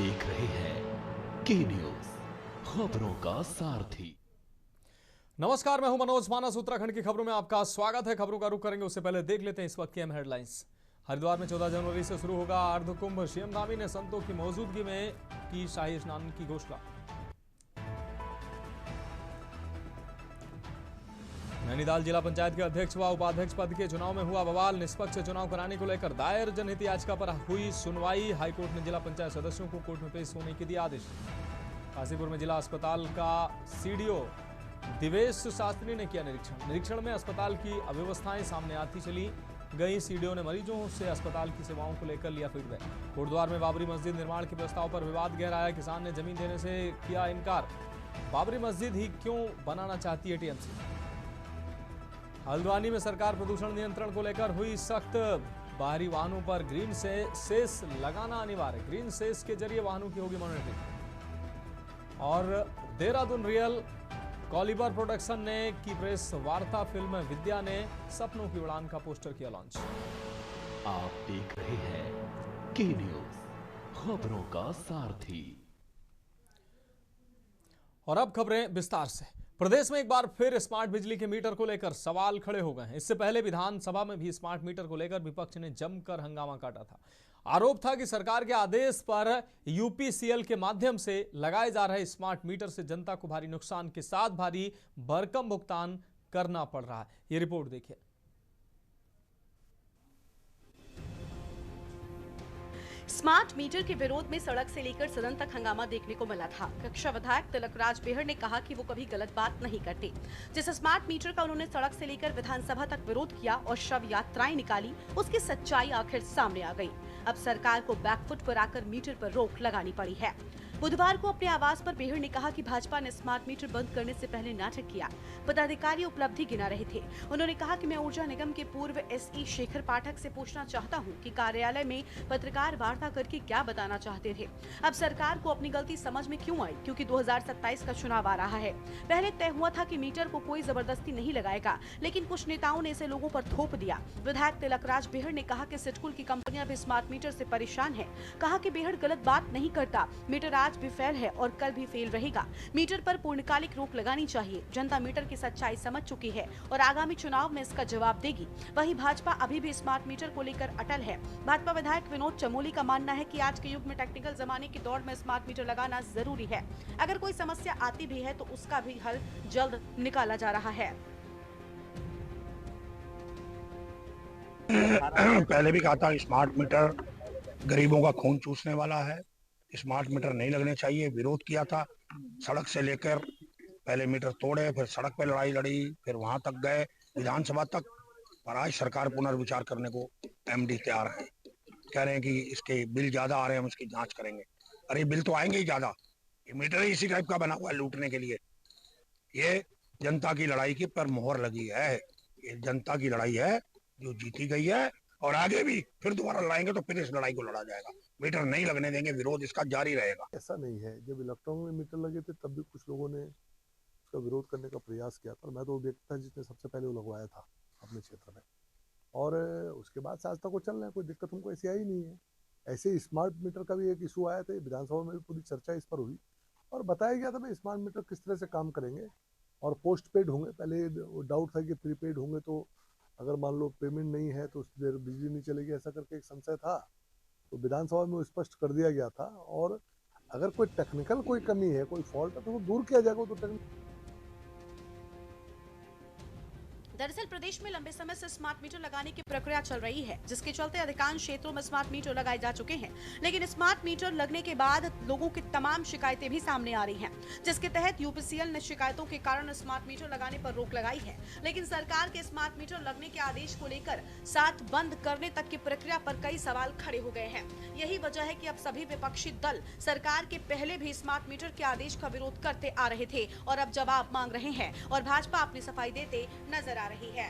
देख रहे हैं के न्यूज, खबरों का सारथी। नमस्कार, मैं हूं मनोज मानस। उत्तराखंड की खबरों में आपका स्वागत है। खबरों का रुख करेंगे उससे पहले देख लेते हैं इस वक्त की अहम हेडलाइंस। हरिद्वार में 14 जनवरी से शुरू होगा अर्धकुंभ। सीएम धामी ने संतों की मौजूदगी में की शाही स्नान की घोषणा। नैनीताल जिला पंचायत के अध्यक्ष व उपाध्यक्ष पद के चुनाव में हुआ बवाल। निष्पक्ष चुनाव कराने को लेकर दायर जनहित याचिका पर हुई सुनवाई। हाईकोर्ट ने जिला पंचायत सदस्यों को कोर्ट में पेश होने के दिए आदेश। काशीपुर में जिला अस्पताल का सीडीओ दिवेश शास्त्री ने किया निरीक्षण में अस्पताल की अव्यवस्थाएं सामने आती चली गई। सीडीओ ने मरीजों से अस्पताल की सेवाओं को लेकर लिया फीडबैक। कोटद्वार में बाबरी मस्जिद निर्माण के प्रस्ताव पर विवाद गहराया। किसान ने जमीन देने से किया इनकार। बाबरी मस्जिद ही क्यों बनाना चाहती है टीएमसी। हल्द्वानी में सरकार प्रदूषण नियंत्रण को लेकर हुई सख्त। बाहरी वाहनों पर ग्रीन से सेस लगाना अनिवार्य। ग्रीन सेस के जरिए वाहनों की होगी मॉनिटरिंग। और देहरादून रियल कॉलिबर प्रोडक्शन ने की प्रेस वार्ता। फिल्म विद्या ने सपनों की उड़ान का पोस्टर किया लॉन्च। आप देख रहे हैं के न्यूज, खबरों का सारथी। और अब खबरें विस्तार से। प्रदेश में एक बार फिर स्मार्ट बिजली के मीटर को लेकर सवाल खड़े हो गए हैं। इससे पहले विधानसभा में भी स्मार्ट मीटर को लेकर विपक्ष ने जमकर हंगामा काटा था। आरोप था कि सरकार के आदेश पर यूपीसीएल के माध्यम से लगाए जा रहे स्मार्ट मीटर से जनता को भारी नुकसान के साथ भारी भरकम भुगतान करना पड़ रहा है। ये रिपोर्ट देखिए। स्मार्ट मीटर के विरोध में सड़क से लेकर सदन तक हंगामा देखने को मिला था। कक्षा विधायक तिलकराज बेहड़ ने कहा कि वो कभी गलत बात नहीं करते। जिस स्मार्ट मीटर का उन्होंने सड़क से लेकर विधानसभा तक विरोध किया और शव यात्राएं निकाली, उसकी सच्चाई आखिर सामने आ गई। अब सरकार को बैकफुट पर आकर मीटर पर रोक लगानी पड़ी है। बुधवार को अपने आवास पर बेहड़ ने कहा कि भाजपा ने स्मार्ट मीटर बंद करने से पहले नाटक किया। पदाधिकारी उपलब्धि गिना रहे थे। उन्होंने कहा कि मैं ऊर्जा निगम के पूर्व एसई शेखर पाठक से पूछना चाहता हूं कि कार्यालय में पत्रकार वार्ता करके क्या बताना चाहते थे। अब सरकार को अपनी गलती समझ में क्यों आई, क्योंकि 2027 का चुनाव आ रहा है। पहले तय हुआ था कि मीटर को कोई जबरदस्ती नहीं लगाएगा, लेकिन कुछ नेताओं ने इसे लोगों पर थोप दिया। विधायक तिलकराज बेहड़ ने कहा कि सिडकुल की कंपनियां भी स्मार्ट मीटर से परेशान है। कहा कि बेहड़ गलत बात नहीं करता। मीटर आज भी फेल है और कल भी फेल रहेगा। मीटर पर पूर्णकालिक रोक लगानी चाहिए। जनता मीटर की सच्चाई समझ चुकी है और आगामी चुनाव में इसका जवाब देगी। वहीं भाजपा अभी भी स्मार्ट मीटर को लेकर अटल है। भाजपा विधायक विनोद चमोली का मानना है कि आज के युग में टेक्निकल जमाने की दौड़ में स्मार्ट मीटर लगाना जरूरी है। अगर कोई समस्या आती भी है तो उसका भी हल जल्द निकाला जा रहा है। पहले भी कहा था स्मार्ट मीटर गरीबों का खून चूसने वाला है, स्मार्ट मीटर नहीं लगने चाहिए। विरोध किया था। सड़क से लेकर पहले मीटर तोड़े, फिर सड़क पे लड़ाई लड़ी, फिर वहां तक गए, विधानसभा तक। और आज सरकार पुनर्विचार करने को एमडी तैयार है। कह रहे हैं कि इसके बिल ज्यादा आ रहे हैं, हम इसकी जांच करेंगे। अरे बिल तो आएंगे ही ज्यादा। ये मीटर ही इसी टाइप का बना हुआ है लूटने के लिए। ये जनता की लड़ाई की पर मोहर लगी है। ये जनता की लड़ाई है जो जीती गई है, और आगे भी फिर दोबारा लड़ाएंगे तो फिर इस लड़ाई को लड़ा जाएगा। मीटर नहीं लगने देंगे, विरोध इसका जारी रहेगा। ऐसा नहीं है। जब इलेक्ट्रॉनिक में मीटर लगे थे तब भी कुछ लोगों ने उसका विरोध करने का प्रयास किया था। मैं तो वो व्यक्ति था जिसने सबसे पहले वो लगवाया था अपने क्षेत्र में, और उसके बाद से आज तक वो चल रहे हैं। कोई दिक्कत हमको ऐसी आई नहीं है। ऐसे ही स्मार्ट मीटर का भी एक इशू आया था, विधानसभा में भी पूरी चर्चा इस पर हुई और बताया गया था भाई स्मार्ट मीटर किस तरह से काम करेंगे और पोस्ट पेड होंगे। पहले डाउट था कि प्रीपेड होंगे तो अगर मान लो पेमेंट नहीं है तो उस देर बिजली नहीं चलेगी, ऐसा करके एक संशय था। तो विधानसभा में वो स्पष्ट कर दिया गया था। और अगर कोई टेक्निकल कोई कमी है, कोई फॉल्ट है तो वो दूर किया जाएगा। तो दरअसल प्रदेश में लंबे समय से स्मार्ट मीटर लगाने की प्रक्रिया चल रही है, जिसके चलते अधिकांश क्षेत्रों में स्मार्ट मीटर लगाए जा चुके हैं। लेकिन स्मार्ट मीटर लगने के बाद लोगों की तमाम शिकायतें भी सामने आ रही हैं, जिसके तहत यूपीसीएल ने शिकायतों के कारण स्मार्ट मीटर लगाने पर रोक लगाई है। लेकिन सरकार के स्मार्ट मीटर लगने के आदेश को लेकर साथ बंद करने तक की प्रक्रिया पर कई सवाल खड़े हो गए हैं। यही वजह है कि अब सभी विपक्षी दल सरकार के पहले भी स्मार्ट मीटर के आदेश का विरोध करते आ रहे थे और अब जवाब मांग रहे हैं, और भाजपा अपनी सफाई देते नजर आ रही है।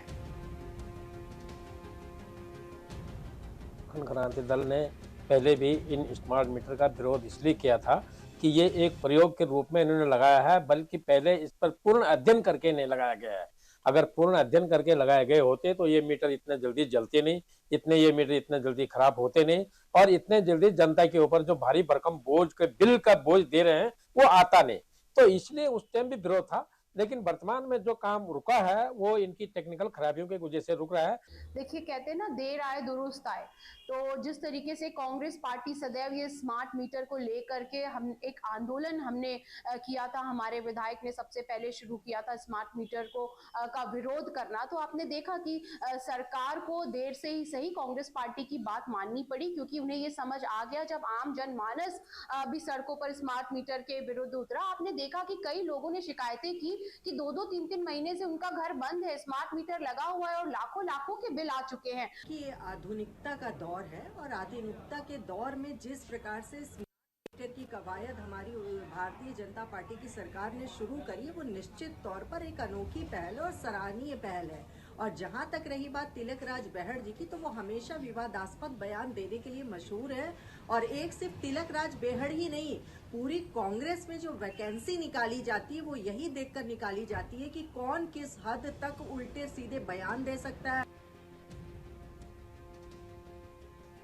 क्रांति दल ने पहले भी इन स्मार्ट मीटर का विरोध इसलिए किया था कि ये एक प्रयोग के रूप में इन्होंने लगाया है, बल्कि पहले इस पर पूर्ण अध्ययन करके नहीं लगाया गया है। अगर पूर्ण अध्ययन करके लगाए गए होते तो ये मीटर इतने जल्दी जलते नहीं, ये मीटर इतने जल्दी खराब होते नहीं, और इतने जल्दी जनता के ऊपर जो भारी भरकम बोझ के बिल का बोझ दे रहे हैं वो आता नहीं। तो इसलिए उस टाइम भी विरोध था, लेकिन वर्तमान में जो काम रुका है वो इनकी टेक्निकल खराबियों की वजह से रुक रहा है। देखिए, कहते हैं ना, देर आए दुरुस्त आए। तो जिस तरीके से कांग्रेस पार्टी सदैव ये स्मार्ट मीटर को लेकर के हम एक आंदोलन हमने किया था, हमारे विधायक ने सबसे पहले शुरू किया था स्मार्ट मीटर को का विरोध करना। तो आपने देखा कि सरकार को देर से ही सही कांग्रेस पार्टी की बात माननी पड़ी, क्योंकि उन्हें ये समझ आ गया जब आम जनमानस भी सड़कों पर स्मार्ट मीटर के विरुद्ध उतरा। आपने देखा कि कई लोगों ने शिकायतें की कि 2-2, 3-3 महीने से उनका घर बंद है, स्मार्ट मीटर लगा हुआ है और लाखों लाखों के बिल आ चुके हैं। कि ये आधुनिकता का दौर है और आधुनिकता के दौर में जिस प्रकार से स्मार्ट मीटर की कवायद हमारी भारतीय जनता पार्टी की सरकार ने शुरू करी है, वो निश्चित तौर पर एक अनोखी पहल और सराहनीय पहल है। और जहां तक रही बात तिलक राज बेहड़ जी की, तो वो हमेशा विवादास्पद बयान देने के लिए मशहूर है। और एक सिर्फ तिलक राज बेहड़ ही नहीं, पूरी कांग्रेस में जो वैकेंसी निकाली जाती है वो यही देखकर निकाली जाती है कि कौन किस हद तक उल्टे सीधे बयान दे सकता है।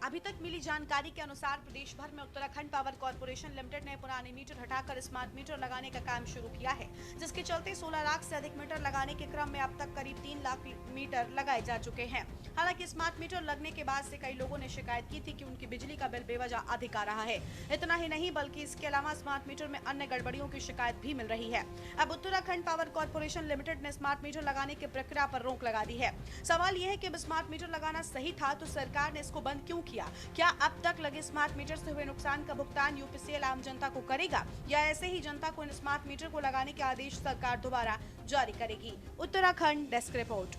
अभी तक मिली जानकारी के अनुसार प्रदेश भर में उत्तराखंड पावर कॉर्पोरेशन लिमिटेड ने पुराने मीटर हटाकर स्मार्ट मीटर लगाने का काम शुरू किया है, जिसके चलते 16 लाख से अधिक मीटर लगाने के क्रम में अब तक करीब 3 लाख मीटर लगाए जा चुके हैं। हालांकि स्मार्ट मीटर लगने के बाद से कई लोगों ने शिकायत की थी कि उनकी बिजली का बिल बेवजह अधिक आ रहा है। इतना ही नहीं बल्कि इसके अलावा स्मार्ट मीटर में अन्य गड़बड़ियों की शिकायत भी मिल रही है। अब उत्तराखंड पावर कॉर्पोरेशन लिमिटेड ने स्मार्ट मीटर लगाने की प्रक्रिया पर रोक लगा दी है। सवाल यह है कि अब स्मार्ट मीटर लगाना सही था तो सरकार ने इसको बंद क्यों किया? क्या अब तक लगे स्मार्ट मीटर से हुए नुकसान का भुगतान यूपीसीएल आम जनता को करेगा, या ऐसे ही जनता को इन स्मार्ट मीटर को लगाने के आदेश सरकार दोबारा जारी करेगी? Uttarakhand desk report.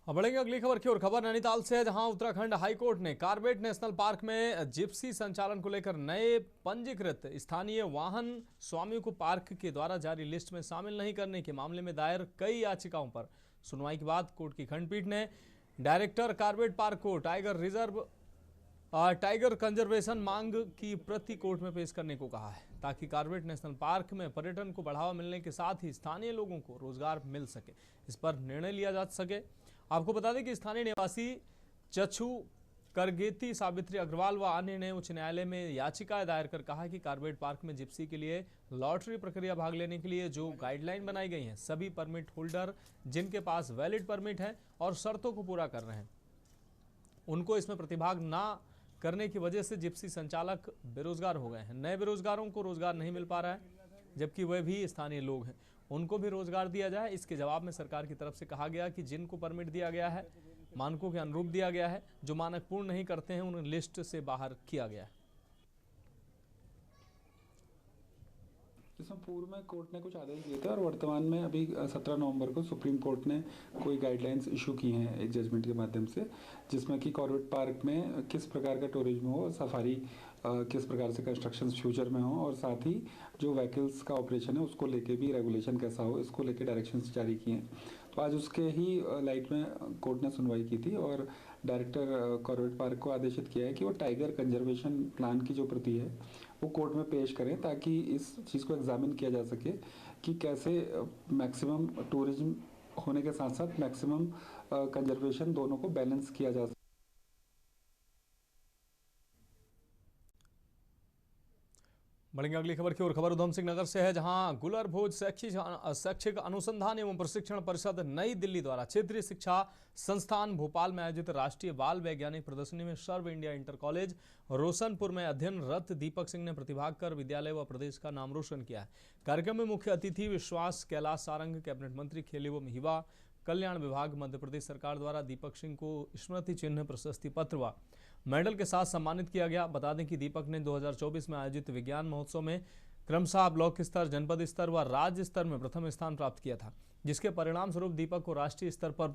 अब बढ़ेंगे अगली खबर की ओर। खबर नैनीताल से है, जहां उत्तराखंड हाईकोर्ट ने कार्बेट नेशनल पार्क में जिप्सी संचालन को लेकर नए पंजीकृत स्थानीय वाहन स्वामियों को पार्क के द्वारा जारी लिस्ट में शामिल नहीं करने के मामले में दायर कई याचिकाओं पर सुनवाई के बाद कोर्ट की खंडपीठ ने डायरेक्टर कार्बेट पार्क को टाइगर कंजर्वेशन मांग की प्रति कोर्ट में पेश करने को कहा है, ताकि कार्बेट नेशनल पार्क में पर्यटन को बढ़ावा मिलने के साथ ही स्थानीय लोगों को रोजगार मिल सके, इस पर निर्णय लिया जा सके। आपको बता दें कि स्थानीय निवासी चच्छू करगेती, सावित्री अग्रवाल व अन्य ने उच्च न्यायालय में याचिका दायर कर कहा कि कार्बेट पार्क में जिप्सी के लिए लॉटरी प्रक्रिया भाग लेने के लिए जो गाइडलाइन बनाई गई हैं, सभी परमिट होल्डर जिनके पास वैलिड परमिट है और शर्तों को पूरा कर रहे हैं, उनको इसमें प्रतिभाग ना करने की वजह से जिप्सी संचालक बेरोजगार हो गए हैं। नए बेरोजगारों को रोजगार नहीं मिल पा रहा है, जबकि वह भी स्थानीय लोग हैं, उनको भी रोजगार दिया जाए। इसके जवाब में सरकार की तरफ से कहा गया कि जिनको परमिट दिया गया है मानकों के अनुरूप दिया गया है, जो मानक पूर्ण नहीं करते हैं उन्हें लिस्ट से बाहर किया गया है। इसमें पूर्व में कोर्ट ने कुछ आदेश दिए थे और वर्तमान में अभी 17 नवंबर को सुप्रीम कोर्ट ने कोई गाइडलाइंस इशू की हैं एक जजमेंट के माध्यम से, जिसमें कि कॉर्बेट पार्क में किस प्रकार का टूरिज्म हो, सफारी किस प्रकार से कंस्ट्रक्शन फ्यूचर में हो, और साथ ही जो व्हीकल्स का ऑपरेशन है उसको लेके भी रेगुलेशन कैसा हो, इसको लेके डायरेक्शंस जारी किए हैं। तो आज उसके ही लाइट में कोर्ट ने सुनवाई की थी और डायरेक्टर कॉर्बेट पार्क को आदेशित किया है कि वो टाइगर कंजर्वेशन प्लान की जो प्रति है वो कोर्ट में पेश करें, ताकि इस चीज़ को एग्जामिन किया जा सके कि कैसे मैक्सिमम टूरिज्म होने के साथ साथ मैक्सिमम कंजर्वेशन दोनों को बैलेंस किया जा सके। बढ़ेंगे अगली खबर की ओर। खबर उधम सिंह नगर से है, जहां गुलर भोज शैक्षिक अनुसंधान एवं प्रशिक्षण परिषद नई दिल्ली द्वारा क्षेत्रीय शिक्षा संस्थान भोपाल में आयोजित राष्ट्रीय बाल वैज्ञानिक प्रदर्शनी में सर्व इंडिया इंटर कॉलेज रोशनपुर में अध्ययनरत दीपक सिंह ने प्रतिभाग कर विद्यालय व प्रदेश का नाम रोशन किया है। कार्यक्रम में मुख्य अतिथि विश्वास कैलाश सारंग, कैबिनेट मंत्री खेल एवं युवा कल्याण विभाग मध्य प्रदेश सरकार द्वारा दीपक सिंह को स्मृति चिन्ह, प्रशस्ति पत्र व मेडल के साथ सम्मानित किया गया। बता दें कि दीपक ने 2024 में आयोजित विज्ञान महोत्सव में क्रमशः ब्लॉक स्तर, जनपद स्तर व राज्य स्तर में प्रथम स्थान प्राप्त किया था, जिसके परिणाम स्वरूप दीपक को राष्ट्रीय स्तर पर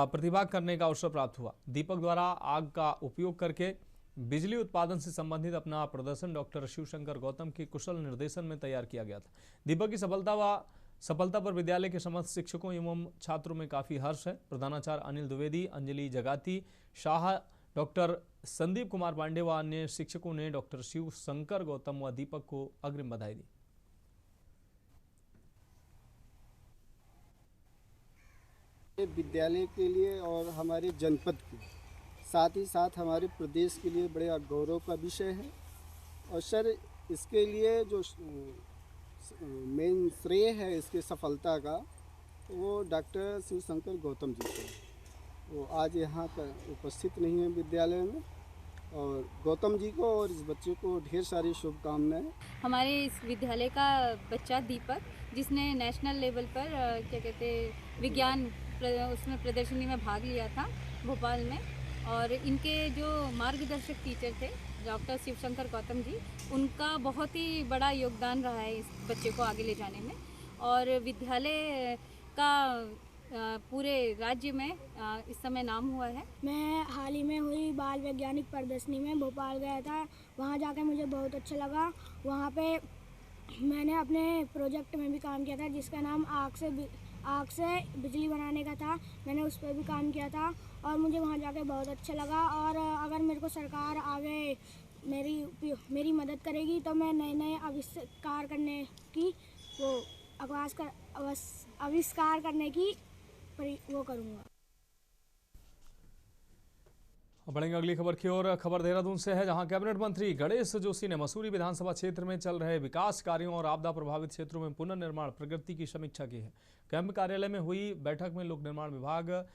प्रतिभाग करने का अवसर प्राप्त हुआ। दीपक द्वारा आग का उपयोग करके बिजली उत्पादन से संबंधित अपना प्रदर्शन डॉक्टर शिवशंकर गौतम के कुशल निर्देशन में तैयार किया गया था। दीपक की सफलता पर विद्यालय के समस्त शिक्षकों एवं छात्रों में काफी हर्ष है। प्रधानाचार्य अनिल द्विवेदी, अंजलि जगाती शाह, डॉक्टर संदीप कुमार पांडे व अन्य शिक्षकों ने डॉक्टर शिव शंकर गौतम व दीपक को अग्रिम बधाई दी। विद्यालय के लिए और हमारे जनपद के साथ ही साथ हमारे प्रदेश के लिए बड़े गौरव का विषय है। और सर इसके लिए जो मेन श्रेय है इसके सफलता का वो डॉक्टर शिवशंकर गौतम जी को है। वो आज यहाँ पर उपस्थित नहीं है विद्यालय में, और गौतम जी को और इस बच्चे को ढेर सारी शुभकामनाएं। हमारे इस विद्यालय का बच्चा दीपक, जिसने नेशनल लेवल पर क्या कहते विज्ञान उसमें प्रदर्शनी में भाग लिया था भोपाल में, और इनके जो मार्गदर्शक टीचर थे डॉक्टर शिवशंकर गौतम जी, उनका बहुत ही बड़ा योगदान रहा है इस बच्चे को आगे ले जाने में। और विद्यालय का पूरे राज्य में इस समय नाम हुआ है। मैं हाल ही में हुई बाल वैज्ञानिक प्रदर्शनी में भोपाल गया था। वहाँ जाकर मुझे बहुत अच्छा लगा। वहाँ पे मैंने अपने प्रोजेक्ट में भी काम किया था जिसका नाम आग से बिजली बनाने का था। मैंने उस पर भी काम किया था और मुझे वहाँ जाकर बहुत अच्छा लगा। और अगर मेरे को सरकार आगे मेरी मदद करेगी तो मैं नए नए आविष्कार करने की आविष्कार करने की वो करूँगा। बढ़ेंगे अगली खबर की ओर। खबर देहरादून से है, जहां कैबिनेट मंत्री गणेश जोशी ने मसूरी विधानसभा क्षेत्र में चल रहे विकास कार्यों और आपदा प्रभावित क्षेत्रों में पुनर्निर्माण प्रगति की समीक्षा की है। कैंप कार्यालय में हुई बैठक में लोक निर्माण विभाग,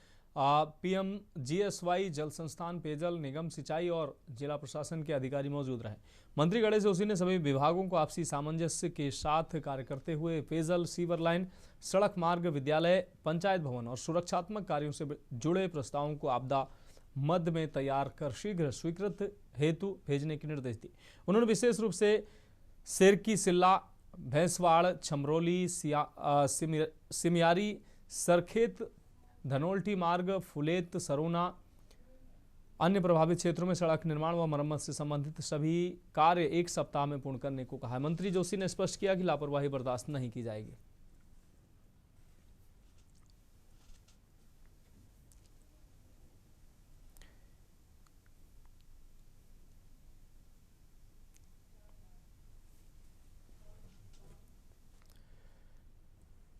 PMGSY, जल संस्थान, पेयजल निगम, सिंचाई और जिला प्रशासन के अधिकारी मौजूद रहे। मंत्री गणेश जोशी ने सभी विभागों को आपसी सामंजस्य के साथ कार्य करते हुए पेयजल, सीवर लाइन, सड़क मार्ग, विद्यालय, पंचायत भवन और सुरक्षात्मक कार्यों से जुड़े प्रस्तावों को आपदा मद में तैयार कर शीघ्र स्वीकृत हेतु भेजने के निर्देश दिए। उन्होंने विशेष रूप से सेरकी, सिल्ला, भैंसवाड़, छमरौली, सिमियारी, सरखेत, धनोल्टी मार्ग, फुलेत, सरोना, अन्य प्रभावित क्षेत्रों में सड़क निर्माण व मरम्मत से संबंधित सभी कार्य 1 सप्ताह में पूर्ण करने को कहा है। मंत्री जोशी ने स्पष्ट किया कि लापरवाही बर्दाश्त नहीं की जाएगी।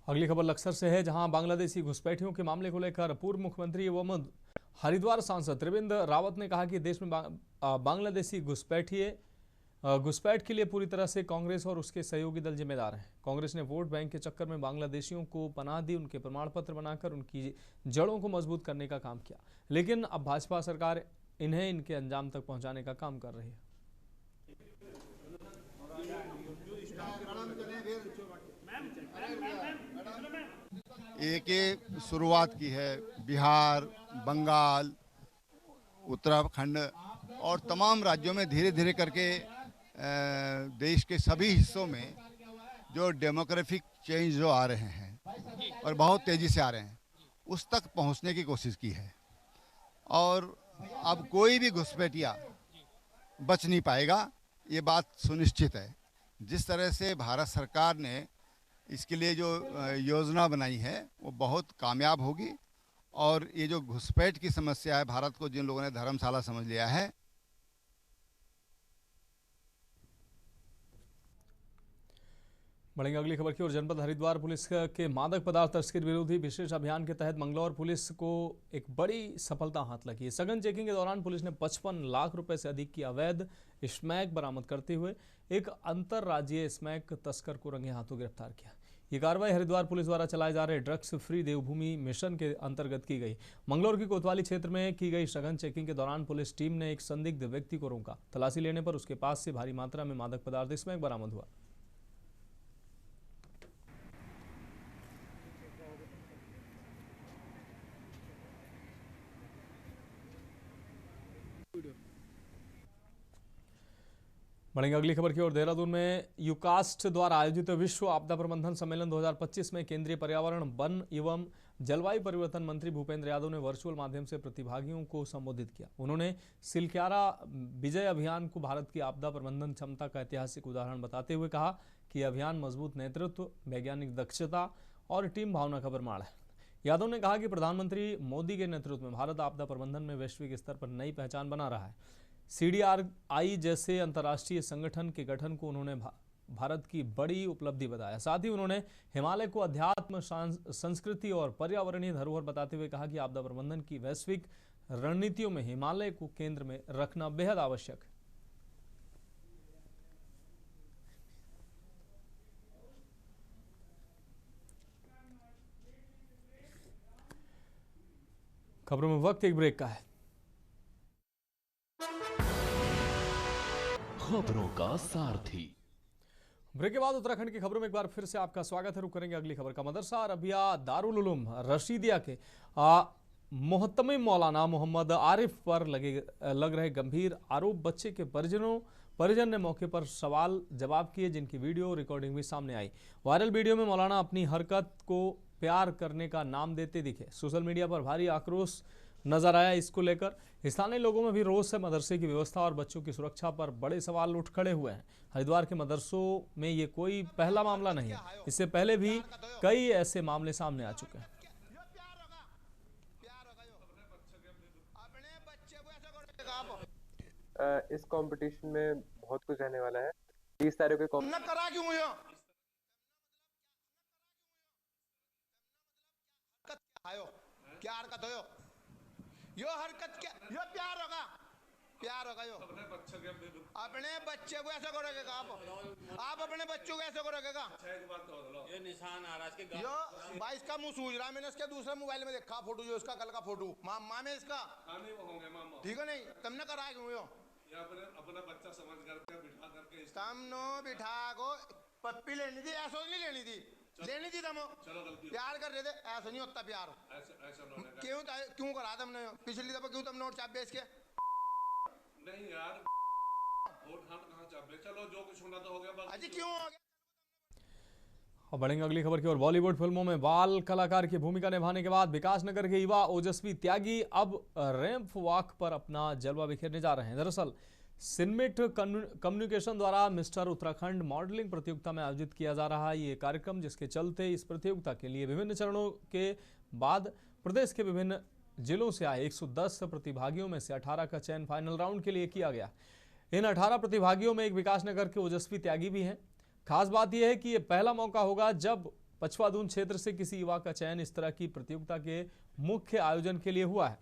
अगली खबर लक्सर से है, जहां बांग्लादेशी घुसपैठियों के मामले को लेकर पूर्व मुख्यमंत्री एवं हरिद्वार सांसद त्रिवेंद्र रावत ने कहा कि देश में बांग्लादेशी घुसपैठ के लिए पूरी तरह से कांग्रेस और उसके सहयोगी दल जिम्मेदार हैं। कांग्रेस ने वोट बैंक के चक्कर में बांग्लादेशियों को पनाह दी, उनके प्रमाण पत्र बनाकर उनकी जड़ों को मजबूत करने का काम किया, लेकिन अब भाजपा सरकार इन्हें इनके अंजाम तक पहुंचाने का काम कर रही है। एक शुरुआत की है बिहार, बंगाल, उत्तराखंड और तमाम राज्यों में धीरे धीरे करके देश के सभी हिस्सों में जो डेमोग्राफिक चेंज जो आ रहे हैं और बहुत तेज़ी से आ रहे हैं, उस तक पहुंचने की कोशिश की है। और अब कोई भी घुसपैठिया बच नहीं पाएगा, ये बात सुनिश्चित है। जिस तरह से भारत सरकार ने इसके लिए जो योजना बनाई है वो बहुत कामयाब होगी। और ये जो घुसपैठ की समस्या है, भारत को जिन लोगों ने धर्मशाला समझ लिया है, बढ़ेंगे अगली खबर की ओर। जनपद हरिद्वार पुलिस के मादक पदार्थ तस्करी विरोधी विशेष अभियान के तहत मंगलौर पुलिस को एक बड़ी सफलता हाथ लगी है। सघन चेकिंग के दौरान पुलिस ने 55 लाख रुपए से अधिक की अवैध स्मैक बरामद करते हुए एक अंतरराज्यीय स्मैक तस्कर को रंगे हाथों गिरफ्तार किया। ये कार्रवाई हरिद्वार पुलिस द्वारा चलाए जा रहे ड्रग्स फ्री देवभूमि मिशन के अंतर्गत की गई। मंगलौर की कोतवाली क्षेत्र में की गई सघन चेकिंग के दौरान पुलिस टीम ने एक संदिग्ध व्यक्ति को रोका। तलाशी लेने पर उसके पास से भारी मात्रा में मादक पदार्थ स्मैक बरामद हुआ। बढ़ेंगे अगली खबर की ओर। देहरादून में यूकास्ट द्वारा आयोजित विश्व आपदा प्रबंधन सम्मेलन 2025 में केंद्रीय पर्यावरण, वन एवं जलवायु परिवर्तन मंत्री भूपेंद्र यादव ने वर्चुअल माध्यम से प्रतिभागियों को संबोधित किया। उन्होंने सिलक्यारा विजय अभियान को भारत की आपदा प्रबंधन क्षमता का ऐतिहासिक उदाहरण बताते हुए कहा कि यह अभियान मजबूत नेतृत्व, वैज्ञानिक दक्षता और टीम भावना का प्रमाण है। यादव ने कहा कि प्रधानमंत्री मोदी के नेतृत्व में भारत आपदा प्रबंधन में वैश्विक स्तर पर नई पहचान बना रहा है। CDRI जैसे अंतर्राष्ट्रीय संगठन के गठन को उन्होंने भारत की बड़ी उपलब्धि बताया। साथ ही उन्होंने हिमालय को अध्यात्म, संस्कृति और पर्यावरणीय धरोहर बताते हुए कहा कि आपदा प्रबंधन की वैश्विक रणनीतियों में हिमालय को केंद्र में रखना बेहद आवश्यक है। खबरों में वक्त एक ब्रेक का है। खबरों का सारथी। ब्रेक के बाद उत्तराखंड की खबरों में एक बार फिर से आपका स्वागत है। रुक करेंगे अगली खबर का। मदरसा अरबिया दारुल उलूम रशीदिया के मोहतमिम मौलाना मोहम्मद आरिफ पर लग रहे गंभीर आरोप बच्चे के परिजन ने मौके पर सवाल जवाब किए, जिनकी वीडियो रिकॉर्डिंग भी सामने आई। वायरल वीडियो में मौलाना अपनी हरकत को प्यार करने का नाम देते दिखे। सोशल मीडिया पर भारी आक्रोश नजर आया। इसको लेकर स्थानीय लोगों में भी रोष है। मदरसे की व्यवस्था और बच्चों की सुरक्षा पर बड़े सवाल उठ खड़े हुए हैं। हरिद्वार के मदरसों में ये कोई पहला मामला नहीं है, इससे पहले भी कई ऐसे मामले सामने आ चुके हैं। इस कंपटीशन में बहुत कुछ रहने वाला है। 30 तारीख को क्या हरकत हो यो हरकत क्या यो प्यार होगा यो अपने बच्चे को ऐसा करोगे आप अपने बच्चों को ऐसे करोगे ये निशान आ रहा है यो 22 का मुंह सूझ रहा है। मैंने इसके दूसरे मोबाइल में देखा फोटो, जो इसका कल का फोटो माँ में इसका ठीक है नहीं तुमने करा क्यों यो अपना बच्चा समझ करके बिठा करके सामने बिठा को पप्पी लेनी थी, ऐसा नहीं लेनी थी तुम प्यार कर रहे थे, ऐसा नहीं होता प्यार। क्यों करा तुमने पिछली दफा, क्यों तुम नोट चाप बेच के नहीं यार वोट हाथ कहाँ चाप, चलो जो कुछ होना तो हो गया, अजी क्यों हो गया। और बढ़ेंगे अगली खबर की ओर। बॉलीवुड फिल्मों में बाल कलाकार की भूमिका निभाने के बाद विकासनगर के युवा ओजस्वी त्यागी अब रैंप वॉक पर अपना जलवा बिखेरने जा रहे हैं। दरअसल सिनमिट कम्युनिकेशन द्वारा मिस्टर उत्तराखंड मॉडलिंग प्रतियोगिता में आयोजित किया जा रहा है ये कार्यक्रम, जिसके चलते इस प्रतियोगिता के लिए विभिन्न चरणों के बाद प्रदेश के विभिन्न जिलों से आए 110 प्रतिभागियों में से 18 का चयन फाइनल राउंड के लिए किया गया। इन 18 प्रतिभागियों में एक विकासनगर के ओजस्वी त्यागी भी हैं। खास बात यह है कि यह पहला मौका होगा जब पचवादून क्षेत्र से किसी युवा का चयन इस तरह की प्रतियोगिता के मुख्य आयोजन के लिए हुआ है,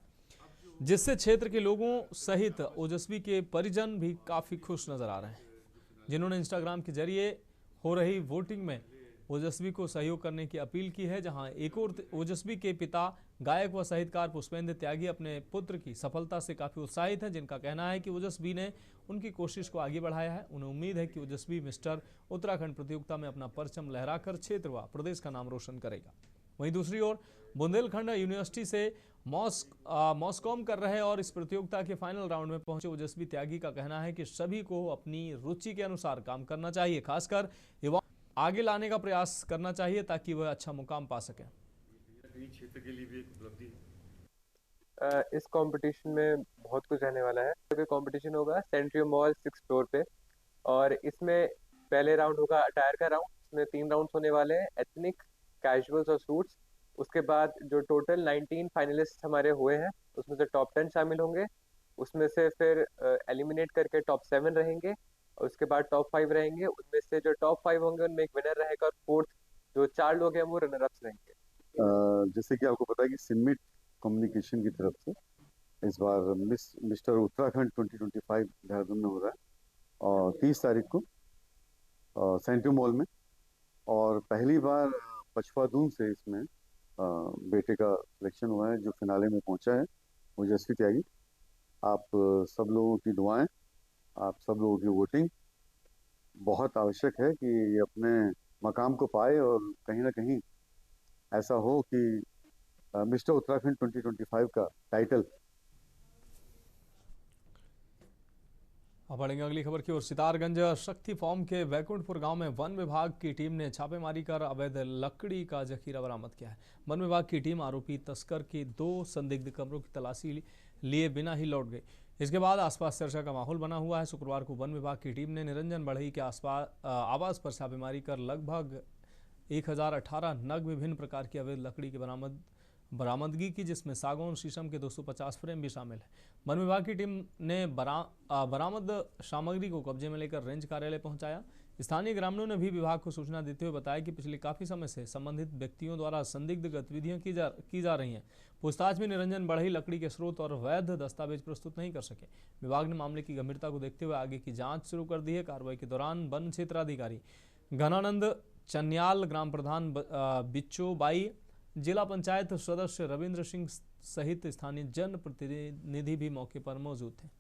जिससे क्षेत्र के लोगों सहित ओजस्वी के परिजन भी काफी खुश नजर आ रहे हैं, जिन्होंने इंस्टाग्राम के जरिए हो रही वोटिंग में ओजस्वी को सहयोग करने की अपील की है। जहां एक और ओजस्वी के पिता गायक व साहित्यकार पुष्पेंद्र त्यागी अपने पुत्र की सफलता से काफी उत्साहित हैं, जिनका कहना है कि ओजस्वी ने उनकी कोशिश को आगे बढ़ाया है। उन्हें उम्मीद है कि ओजस्वी मिस्टर उत्तराखंड प्रतियोगिता में अपना परचम लहराकर क्षेत्र व प्रदेश का नाम रोशन करेगा। वहीं दूसरी ओर बुंदेलखंड यूनिवर्सिटी से मॉस्कॉम कर रहे और इस प्रतियोगिता के फाइनल राउंड में पहुंचे ओजस्वी त्यागी का कहना है कि सभी को अपनी रुचि के अनुसार काम करना चाहिए, खासकर युवा आगे लाने का प्रयास करना चाहिए ताकि वह अच्छा मुकाम पा सके। क्षेत्र के लिए भी एक उपलब्धि है। इस कंपटीशन में बहुत कुछ रहने वाला है। कंपटीशन होगा सेंट्रियो मॉल 6th फ्लोर पे, और इसमें पहले राउंड होगा अटायर का राउंड। इसमें 3 राउंड्स होने वाले हैं, एथनिक, कैजुअल्स और सूट्स। उसके बाद जो टोटल 19 फाइनलिस्ट हमारे हुए हैं उसमें से टॉप 10 शामिल होंगे। उसमें से फिर एलिमिनेट करके टॉप 7 रहेंगे, और उसके बाद टॉप 5 रहेंगे। उनमें से जो टॉप 5 होंगे उनमें एक विनर रहेगा, और 4th जो 4 लोग हैं वो रनर अप्स रहेंगे। जैसे कि आपको पता है कि सिनमिट कम्युनिकेशन की तरफ से इस बार मिस्टर उत्तराखंड 2025 देहरादून में हो रहा है, और 30 तारीख को सेंट्रियो मॉल में। और पहली बार पचवादून से इसमें बेटे का सिलेक्शन हुआ है, जो फिनाले में पहुंचा है, ओजस्वी त्यागी। आप सब लोगों की दुआएं, आप सब लोगों की वोटिंग बहुत आवश्यक है कि ये अपने मकाम को पाए, और कहीं ना कहीं ऐसा हो कि मिस्टर उत्तराखंड 2025 का टाइटल। अब बढ़ेंगे अगली खबर की ओर। सितारगंज शक्ति फॉर्म के वैकुंठपुर गांव में वन विभाग की टीम ने छापेमारी कर अवैध लकड़ी का जखीरा बरामद किया है। वन विभाग की टीम आरोपी तस्कर के 2 संदिग्ध कमरों की तलाशी लिए बिना ही लौट गई। इसके बाद आसपास चर्चा का माहौल बना हुआ है। शुक्रवार को वन विभाग की टीम ने निरंजन बढ़ई के आवास पर छापेमारी कर लगभग 1018 नग विभिन्न प्रकार की अवैध लकड़ी की बरामदगी की, जिसमें सागौन शीशम के 250 फ्रेम भी शामिल है। वन विभाग की टीम ने बरामद सामग्री को कब्जे में लेकर रेंज कार्यालय पहुंचाया। स्थानीय ग्रामीणों ने भी विभाग को सूचना देते हुए बताया कि पिछले काफी समय से संबंधित व्यक्तियों द्वारा संदिग्ध गतिविधियां की जा रही हैं। पूछताछ में निरंजन बढ़ई लकड़ी के स्रोत और वैध दस्तावेज प्रस्तुत नहीं कर सके। विभाग ने मामले की गंभीरता को देखते हुए आगे की जांच शुरू कर दी है। कार्रवाई के दौरान वन क्षेत्राधिकारी घनानंद चन्याल, ग्राम प्रधान बिच्चो बाई, जिला पंचायत सदस्य रविंद्र सिंह सहित स्थानीय जन प्रतिनिधि भी मौके पर मौजूद थे।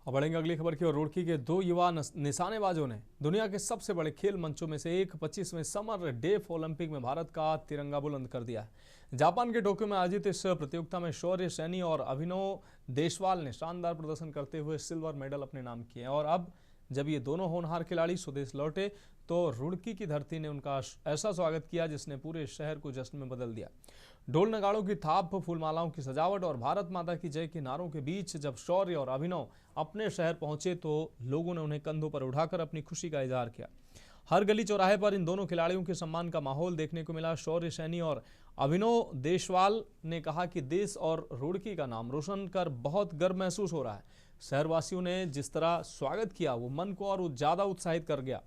अब बढ़ेंगे अगली खबर की ओर। रुड़की के दो युवा निशानेबाजों ने दुनिया के सबसे बड़े खेल मंचों में से एक 25वें समर डेफ ओलंपिक में भारत का तिरंगा बुलंद कर दिया है। जापान के टोक्यो में आयोजित इस प्रतियोगिता में शौर्य सैनी और अभिनव देशवाल ने शानदार प्रदर्शन करते हुए सिल्वर मेडल अपने नाम किए। और अब जब ये दोनों होनहार खिलाड़ी स्वदेश लौटे तो रुड़की की धरती ने उनका ऐसा स्वागत किया जिसने पूरे शहर को जश्न में बदल दिया। ढोल नगाड़ों की थाप, फूलमालाओं की सजावट और भारत माता की जय के नारों के बीच जब शौर्य और अभिनव अपने शहर पहुंचे तो लोगों ने उन्हें कंधों पर उठाकर अपनी खुशी का इजहार किया। हर गली चौराहे पर इन दोनों खिलाड़ियों के सम्मान का माहौल देखने को मिला। शौर्य सैनी और अभिनव देशवाल ने कहा कि देश और रुड़की का नाम रोशन कर बहुत गर्व महसूस हो रहा है। शहरवासियों ने जिस तरह स्वागत किया वो मन को और ज्यादा उत्साहित कर गया।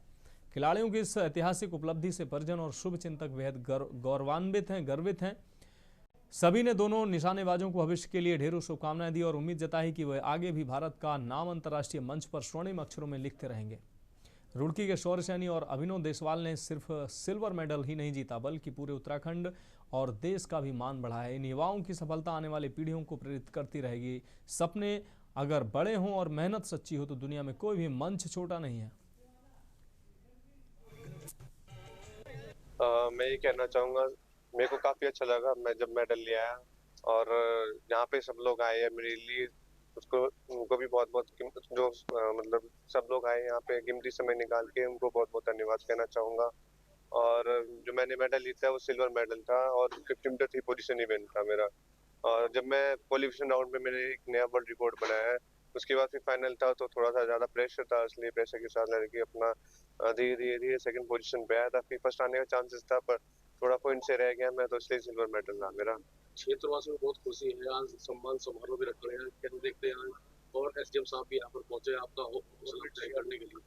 खिलाड़ियों की इस ऐतिहासिक उपलब्धि से परिजन और शुभ चिंतक बेहद गौरवान्वित हैं, गर्वित हैं। सभी ने दोनों निशानेबाजों को भविष्य के लिए ढेरों शुभकामनाएं दी और उम्मीद जताई कि वह आगे भी भारत का नाम अंतर्राष्ट्रीय मंच पर स्वर्णिम अक्षरों में लिखते रहेंगे। रुड़की के शौर्य सैनी और अभिनव देशवाल ने सिर्फ सिल्वर मेडल ही नहीं जीता बल्कि पूरे उत्तराखंड और देश का भी मान बढ़ाया। इन युवाओं की सफलता आने वाली पीढ़ियों को प्रेरित करती रहेगी। सपने अगर बड़े हों और मेहनत सच्ची हो तो दुनिया में कोई भी मंच छोटा नहीं है। मैं ये कहना चाहूँगा, मेरे को काफ़ी अच्छा लगा मैं जब मेडल ले आया और यहाँ पे सब लोग आए हैं मेरे लिए, उनको भी बहुत बहुत जो मतलब सब लोग आए यहाँ पे कीमती समय निकाल के, उनको बहुत बहुत धन्यवाद कहना चाहूँगा। और जो मैंने मेडल जीता है वो सिल्वर मेडल था और 53 पोजीशन इवेंट था मेरा। और जब मैं क्वालिफिकेशन राउंड में मैंने एक नया वर्ल्ड रिकॉर्ड बनाया है, उसके बाद फिर फाइनल था तो थोड़ा सा ज़्यादा प्रेशर था, इसलिए प्रेशर के साथ लड़के अपना धीरे धीरे सेकंड पोजीशन पे आया था। फिर फर्स्ट आने का चांसेस था पर थोड़ा पॉइंट से रह गया मैं, तो इसलिए सिल्वर मेडल था मेरा। क्षेत्रवासियों को बहुत खुशी है, आज सम्मान समारोह भी रख रहे हैं, कैसे देखते हैं और एसडीएम साहब भी यहाँ पर पहुंचे आपका हौसला अफजाई करने के लिए।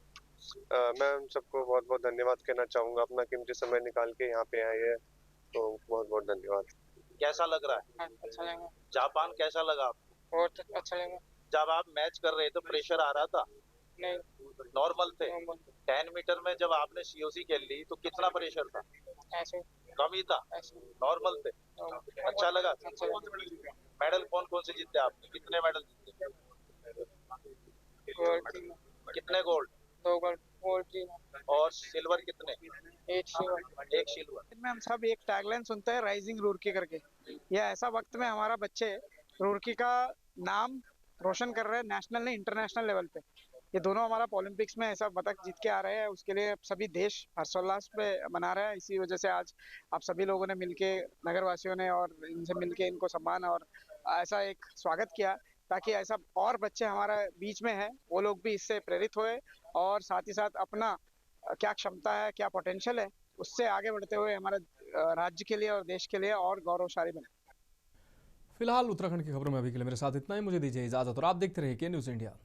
मैं उन सबको बहुत बहुत धन्यवाद कहना चाहूँगा, अपना कीमती समय निकाल के यहाँ पे आए हैं, तो बहुत बहुत धन्यवाद। कैसा लग रहा है? अच्छा लगा। जापान कैसा लगा आपको? बहुत अच्छा लगा। जब आप मैच कर रहे थे प्रेशर आ रहा था? नहीं, नॉर्मल थे। 10 मीटर में जब आपने सीओसी खेल ली तो कितना प्रेशर था? ऐसे कम ही था, नॉर्मल थे। अच्छा लगा। मेडल कौन कौन से जीते आपने? कितने मेडल जीते? कितने गोल्ड? 2 गोल्ड। और सिल्वर कितने? 1 सिल्वर। 1 सिल्वर। में हम सब एक टैगलाइन सुनते हैं, राइजिंग रुड़की करके। यह ऐसा वक्त में हमारा बच्चे रुड़की का नाम रोशन कर रहे हैं नेशनल नहीं इंटरनेशनल लेवल पे। ये दोनों हमारा ओलंपिक्स में ऐसा पदक जीत के आ रहे हैं, उसके लिए सभी देश हर्षोल्लास पे मना रहे हैं। इसी वजह से आज आप सभी लोगों ने मिलके, नगरवासियों ने और इनसे मिलके इनको सम्मान और ऐसा एक स्वागत किया ताकि ऐसा और बच्चे हमारा बीच में है वो लोग भी इससे प्रेरित हुए और साथ ही साथ अपना क्या क्षमता है, क्या पोटेंशियल है, उससे आगे बढ़ते हुए हमारे राज्य के लिए और देश के लिए और गौरवशाली बने। फिलहाल उत्तराखंड की खबरों में अभी के लिए मेरे साथ इतना ही। मुझे दीजिए इजाजत और आप देखते रहिए के न्यूज़ इंडिया।